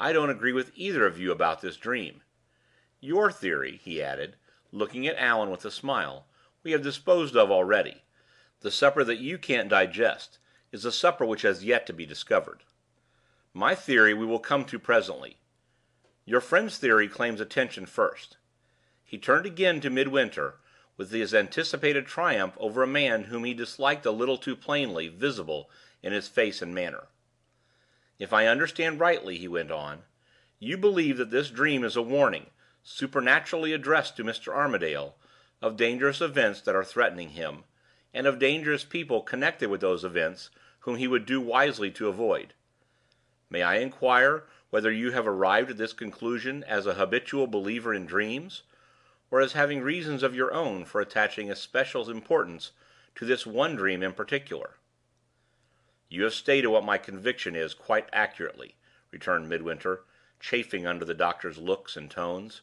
I don't agree with either of you about this dream. Your theory," he added, looking at Allan with a smile, "we have disposed of already. The supper that you can't digest is a supper which has yet to be discovered. My theory we will come to presently. Your friend's theory claims attention first." He turned again to Midwinter, with his anticipated triumph over a man whom he disliked a little too plainly visible in his face and manner. "If I understand rightly," he went on, "you believe that this dream is a warning, supernaturally addressed to Mr. Armadale, of dangerous events that are threatening him, and of dangerous people connected with those events whom he would do wisely to avoid. May I inquire whether you have arrived at this conclusion as a habitual believer in dreams, or as having reasons of your own for attaching especial importance to this one dream in particular?" "You have stated what my conviction is quite accurately," returned Midwinter, chafing under the doctor's looks and tones.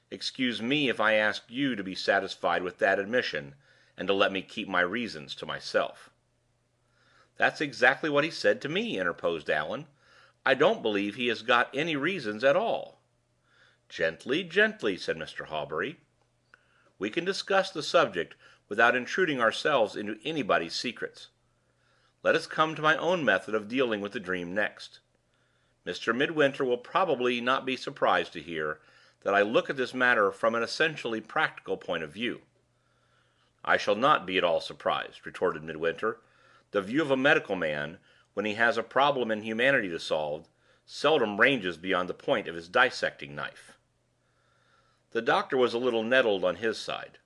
"Excuse me if I ask you to be satisfied with that admission, and to let me keep my reasons to myself." "That's exactly what he said to me," interposed Allan. "I don't believe he has got any reasons at all." "Gently, gently," said Mr. Hawbury. "We can discuss the subject without intruding ourselves into anybody's secrets. Let us come to my own method of dealing with the dream next. Mr. Midwinter will probably not be surprised to hear that I look at this matter from an essentially practical point of view." "I shall not be at all surprised," retorted Midwinter. "The view of a medical man, when he has a problem in humanity to solve, seldom ranges beyond the point of his dissecting knife." The doctor was a little nettled on his side.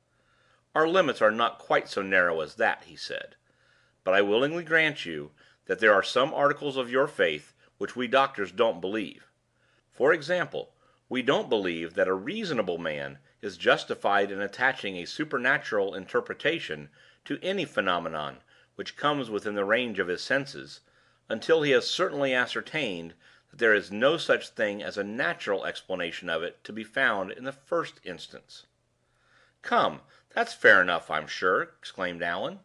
"Our limits are not quite so narrow as that," he said. "But I willingly grant you that there are some articles of your faith which we doctors don't believe. For example, we don't believe that a reasonable man is justified in attaching a supernatural interpretation to any phenomenon which comes within the range of his senses, until he has certainly ascertained that there is no such thing as a natural explanation of it to be found in the first instance." "Come, that's fair enough, I'm sure!" exclaimed Allan.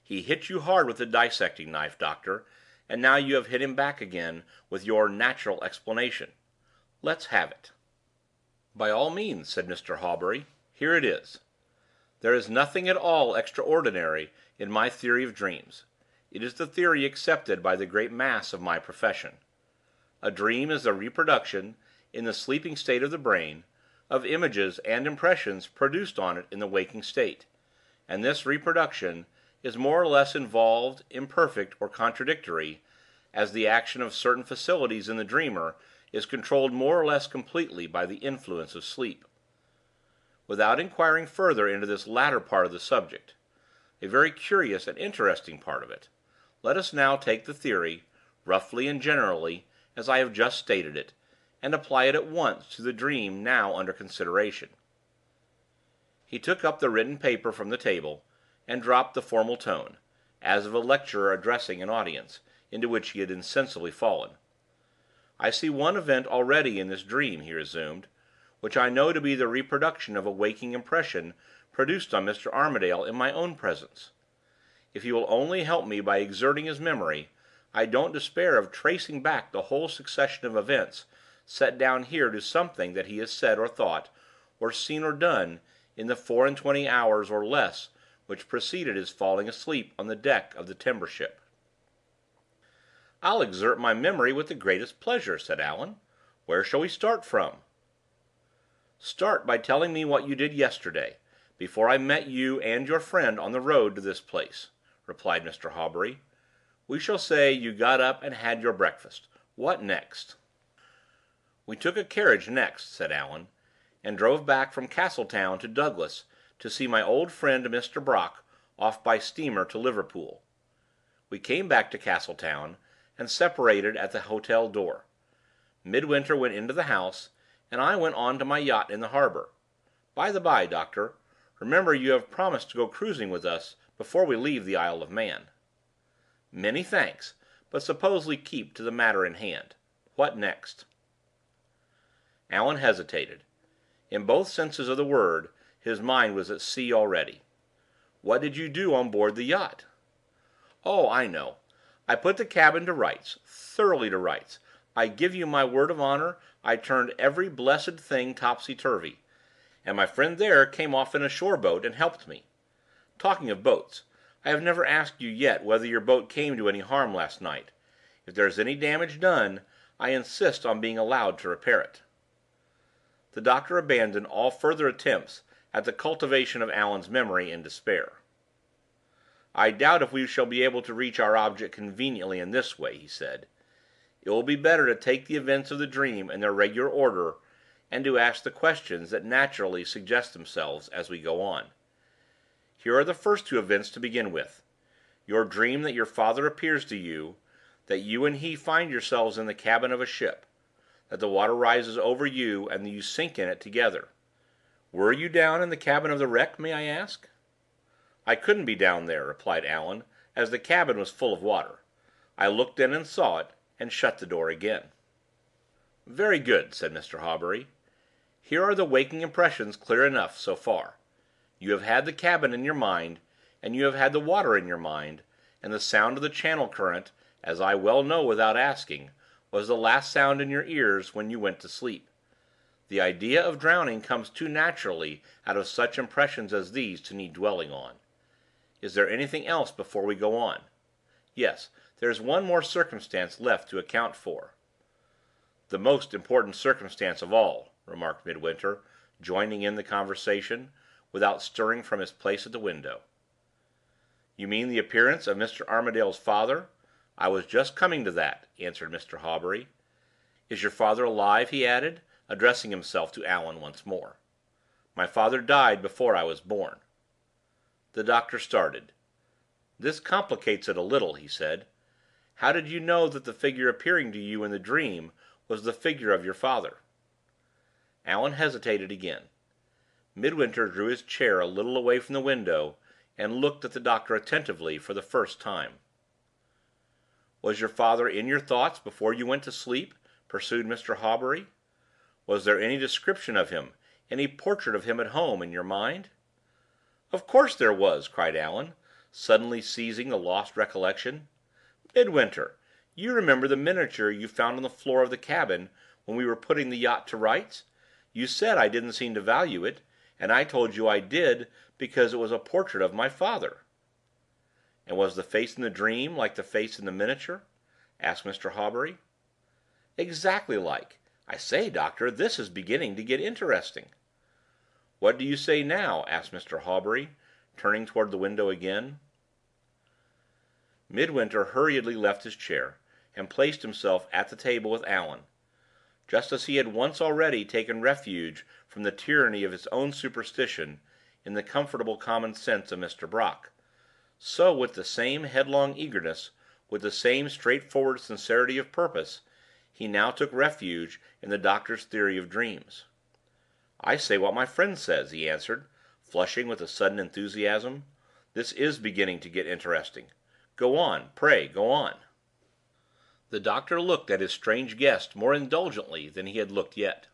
"He hit you hard with the dissecting knife, doctor, and now you have hit him back again with your natural explanation. Let's have it." "By all means," said Mr. Hawbury. "Here it is. There is nothing at all extraordinary in my theory of dreams. It is the theory accepted by the great mass of my profession. A dream is the reproduction, in the sleeping state of the brain, of images and impressions produced on it in the waking state, and this reproduction is more or less involved, imperfect, or contradictory, as the action of certain faculties in the dreamer is controlled more or less completely by the influence of sleep. Without inquiring further into this latter part of the subject, a very curious and interesting part of it, let us now take the theory, roughly and generally, as I have just stated it, and apply it at once to the dream now under consideration." He took up the written paper from the table, and dropped the formal tone, as of a lecturer addressing an audience, into which he had insensibly fallen. "I see one event already in this dream," he resumed, "which I know to be the reproduction of a waking impression produced on Mr. Armadale in my own presence. If he will only help me by exerting his memory, I don't despair of tracing back the whole succession of events set down here to something that he has said or thought, or seen or done, in the 24 hours or less which preceded his falling asleep on the deck of the timber ship." "I'll exert my memory with the greatest pleasure," said Allan. "Where shall we start from?" "Start by telling me what you did yesterday, before I met you and your friend on the road to this place," replied Mr. Hawbury. "We shall say you got up and had your breakfast. What next?" "We took a carriage next," said Allan, "and drove back from Castletown to Douglas to see my old friend Mr. Brock off by steamer to Liverpool. We came back to Castletown, and separated at the hotel door. Midwinter went into the house, and I went on to my yacht in the harbor. By the by, doctor, remember you have promised to go cruising with us before we leave the Isle of Man." "Many thanks, but suppose we keep to the matter in hand. What next?" Allan hesitated. In both senses of the word, his mind was at sea already. "What did you do on board the yacht?" "Oh, I know. I put the cabin to rights, thoroughly to rights. I give you my word of honor, I turned every blessed thing topsy-turvy, and my friend there came off in a shore boat and helped me. Talking of boats, I have never asked you yet whether your boat came to any harm last night. If there is any damage done, I insist on being allowed to repair it." The doctor abandoned all further attempts at the cultivation of Allan's memory in despair. "I doubt if we shall be able to reach our object conveniently in this way," he said. "It will be better to take the events of the dream in their regular order, and to ask the questions that naturally suggest themselves as we go on. Here are the first two events to begin with. Your dream that your father appears to you, that you and he find yourselves in the cabin of a ship, that the water rises over you and that you sink in it together. Were you down in the cabin of the wreck, may I ask?" "I couldn't be down there," replied Allan, "as the cabin was full of water. I looked in and saw it, and shut the door again." "Very good," said Mr. Hawbury. "Here are the waking impressions clear enough so far. You have had the cabin in your mind, and you have had the water in your mind, and the sound of the Channel current, as I well know without asking, was the last sound in your ears when you went to sleep. The idea of drowning comes too naturally out of such impressions as these to need dwelling on. Is there anything else before we go on? Yes, there is one more circumstance left to account for." "The most important circumstance of all," remarked Midwinter, joining in the conversation, without stirring from his place at the window. "You mean the appearance of Mr. Armadale's father? I was just coming to that," answered Mr. Hawbury. "Is your father alive?" he added, addressing himself to Allan once more. "My father died before I was born." The doctor started. "This complicates it a little," he said. "How did you know that the figure appearing to you in the dream was the figure of your father?" Allan hesitated again. Midwinter drew his chair a little away from the window, and looked at the doctor attentively for the first time. "Was your father in your thoughts before you went to sleep?" pursued Mr. Hawbury. "Was there any description of him, any portrait of him at home, in your mind?" "Of course there was!" cried Allan, suddenly seizing the lost recollection. "Midwinter, you remember the miniature you found on the floor of the cabin when we were putting the yacht to rights? You said I didn't seem to value it, and I told you I did, because it was a portrait of my father." "And was the face in the dream like the face in the miniature?" asked Mr. Hawbury. "Exactly like. I say, doctor, this is beginning to get interesting." "What do you say now?" asked Mr. Hawbury, turning toward the window again. Midwinter hurriedly left his chair, and placed himself at the table with Allan. Just as he had once already taken refuge from the tyranny of his own superstition in the comfortable common sense of Mr. Brock, so, with the same headlong eagerness, with the same straightforward sincerity of purpose, he now took refuge in the doctor's theory of dreams. "I say what my friend says," he answered, flushing with a sudden enthusiasm. "This is beginning to get interesting. Go on, pray go on." The doctor looked at his strange guest more indulgently than he had looked yet.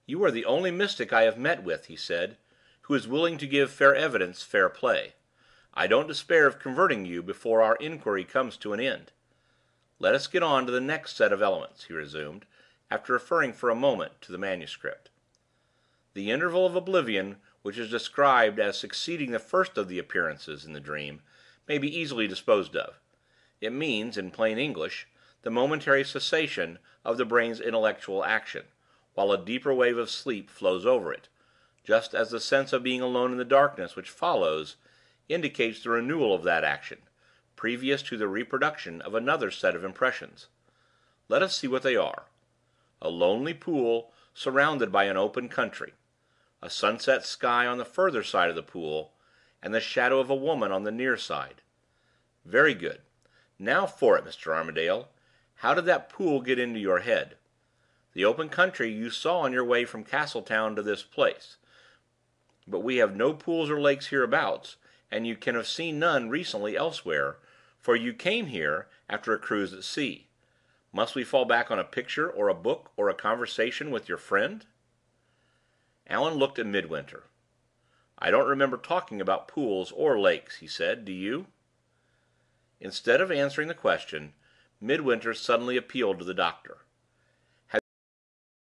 "You are the only mystic I have met with," he said, "who is willing to give fair evidence fair play. I don't despair of converting you before our inquiry comes to an end. Let us get on to the next set of elements," he resumed, after referring for a moment to the manuscript. "The interval of oblivion which is described as succeeding the first of the appearances in the dream may be easily disposed of. It means, in plain English, the momentary cessation of the brain's intellectual action, while a deeper wave of sleep flows over it, just as the sense of being alone in the darkness which follows indicates the renewal of that action, previous to the reproduction of another set of impressions. Let us see what they are. A lonely pool surrounded by an open country, a sunset sky on the further side of the pool, and the shadow of a woman on the near side. Very good. Now for it, Mr. Armadale. How did that pool get into your head? The open country you saw on your way from Castletown to this place, but we have no pools or lakes hereabouts, and you can have seen none recently elsewhere, for you came here after a cruise at sea. Must we fall back on a picture, or a book, or a conversation with your friend?" Allan looked at Midwinter. "I don't remember talking about pools or lakes," he said. "Do you?" Instead of answering the question, Midwinter suddenly appealed to the doctor.